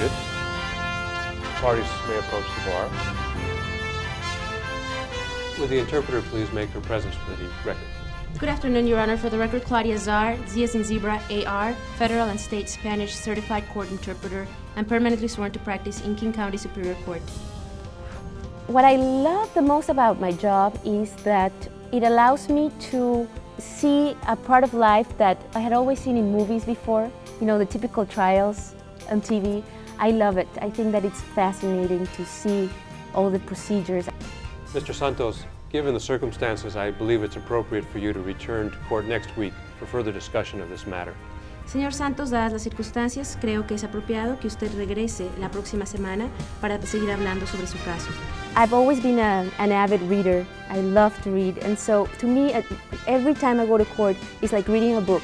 seated. Parties may approach the bar. Would the interpreter please make her presence for the record? Good afternoon, Your Honor. For the record, Claudia Zar, Z as in Zebra, AR, Federal and State Spanish Certified Court Interpreter, and permanently sworn to practice in King County Superior Court. What I love the most about my job is that it allows me to see a part of life that I had always seen in movies before, you know, the typical trials on TV. I love it. I think that it's fascinating to see all the procedures. Mr. Santos, given the circumstances, I believe it's appropriate for you to return to court next week for further discussion of this matter. Señor Santos, dadas las circunstancias, creo que es apropiado que usted regrese la próxima semana para seguir hablando sobre su caso. I've always been an avid reader. I love to read, and so to me, every time I go to court, it's like reading a book.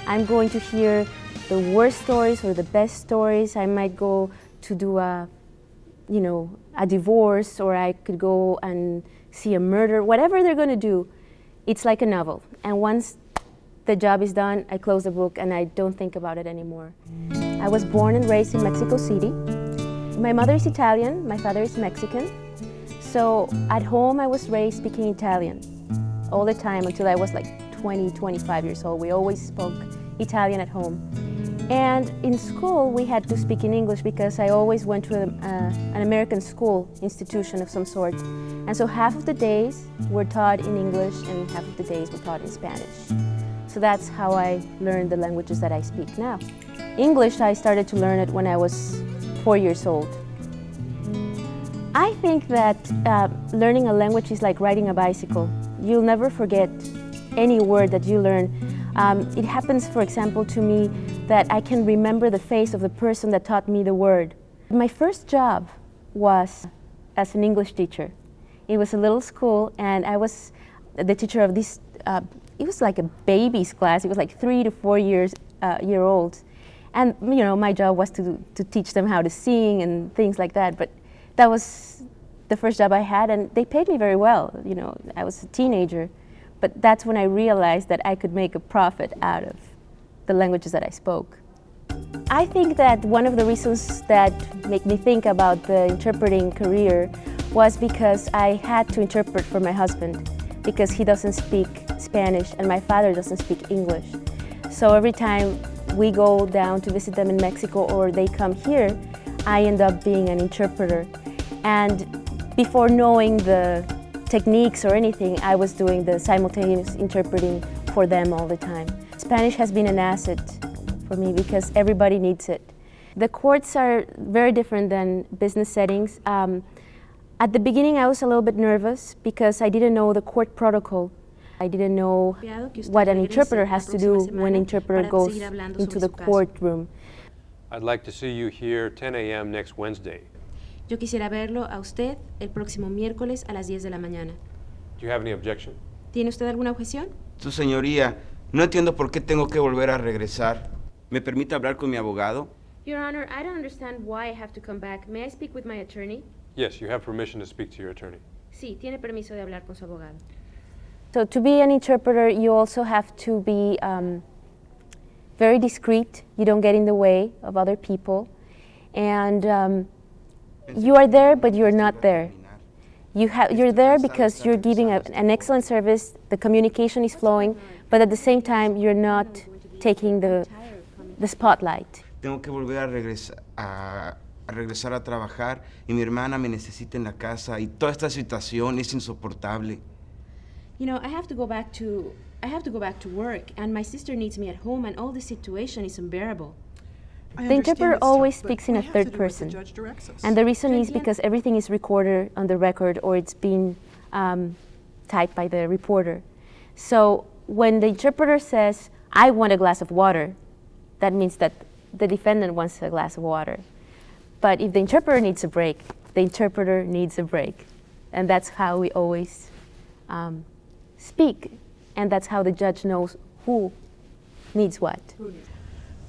I'm going to hear the worst stories or the best stories. I might go to do a divorce, or I could go and see a murder. Whatever they're going to do, it's like a novel. And once the job is done, I close the book and I don't think about it anymore. I was born and raised in Mexico City. My mother is Italian, my father is Mexican. So at home, I was raised speaking Italian all the time until I was like 20, 25 years old. We always spoke Italian at home. And in school, we had to speak in English because I always went to an American school institution of some sort. And so half of the days were taught in English and half of the days were taught in Spanish. So that's how I learned the languages that I speak now. English, I started to learn it when I was 4 years old. I think that learning a language is like riding a bicycle. You'll never forget any word that you learn. It happens, for example, to me that I can remember the face of the person that taught me the word. My first job was as an English teacher. It was a little school, and I was the teacher of this, it was like a baby's class. It was like 3 to 4 year olds. And you know, my job was to teach them how to sing and things like that. But that was the first job I had, and they paid me very well. You know, I was a teenager. But that's when I realized that I could make a profit out of the languages that I spoke. I think that one of the reasons that make me think about the interpreting career was because I had to interpret for my husband, because he doesn't speak Spanish and my father doesn't speak English. So every time we go down to visit them in Mexico or they come here, I end up being an interpreter. And before knowing the techniques or anything, I was doing the simultaneous interpreting for them all the time. Spanish has been an asset for me because everybody needs it. The courts are very different than business settings. At the beginning, I was a little bit nervous because I didn't know the court protocol. I didn't know what an interpreter has to do when an interpreter goes into the courtroom. I'd like to see you here 10 a.m. next Wednesday. Yo quisiera verlo a usted el próximo miércoles a las 10 de la mañana. Do you have any objection? ¿Tiene usted alguna objeción? Su señoría, no entiendo por qué tengo que volver a regresar. ¿Me permite hablar con mi abogado? Your Honor, I don't understand why I have to come back. May I speak with my attorney? Yes, you have permission to speak to your attorney. Sí, tiene permiso de hablar con su abogado. So to be an interpreter, you also have to be very discreet. You don't get in the way of other people. And you are there, but you're not there. You're there because you're giving an excellent service, the communication is flowing, but at the same time, you're not taking the spotlight. Tengo que volver a regresar a trabajar y mi hermana me necesita en la casa y toda esta situación es insoportable. You know, I have to go back to work, and my sister needs me at home, and all the situation is unbearable. The interpreter always speaks in a third person, and the reason is because everything is recorded on the record or it's being typed by the reporter. So when the interpreter says, "I want a glass of water," that means that the defendant wants a glass of water. But if the interpreter needs a break, the interpreter needs a break. And that's how we always speak, and that's how the judge knows who needs what.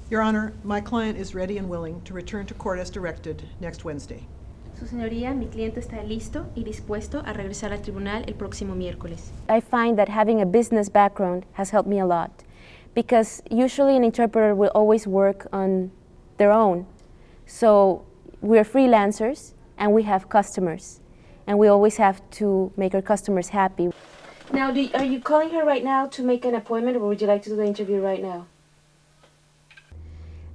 Your Honor, my client is ready and willing to return to court as directed next Wednesday. Su señoría, mi cliente está listo y dispuesto a regresar al tribunal el próximo miércoles. I find that having a business background has helped me a lot, because usually an interpreter will always work on their own. So we're freelancers and we have customers, and we always have to make our customers happy. Now, are you calling her right now to make an appointment, or would you like to do the interview right now?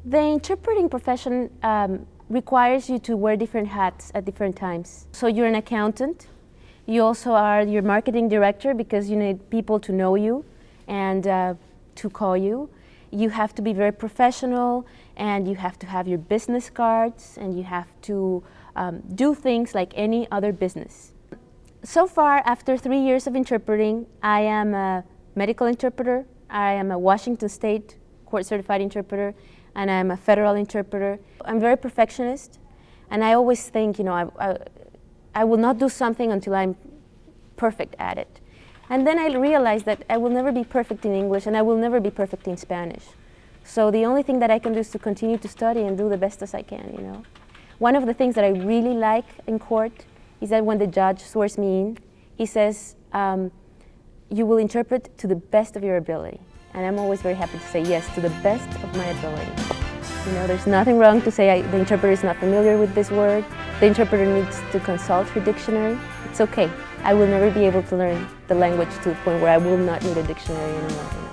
The interpreting profession requires you to wear different hats at different times. So you're an accountant. You also are your marketing director, because you need people to know you and to call you. You have to be very professional, and you have to have your business cards, and you have to do things like any other business. So far, after 3 years of interpreting, I am a medical interpreter, I am a Washington State court certified interpreter, and I'm a federal interpreter. I'm very perfectionist, and I always think, you know, I will not do something until I'm perfect at it. And then I realized that I will never be perfect in English, and I will never be perfect in Spanish. So the only thing that I can do is to continue to study and do the best as I can, you know. One of the things that I really like in court is that when the judge swears me in, he says, you will interpret to the best of your ability. And I'm always very happy to say yes, to the best of my ability. You know, there's nothing wrong to say the interpreter is not familiar with this word. The interpreter needs to consult her dictionary. It's okay. I will never be able to learn the language to the point where I will not need a dictionary anymore.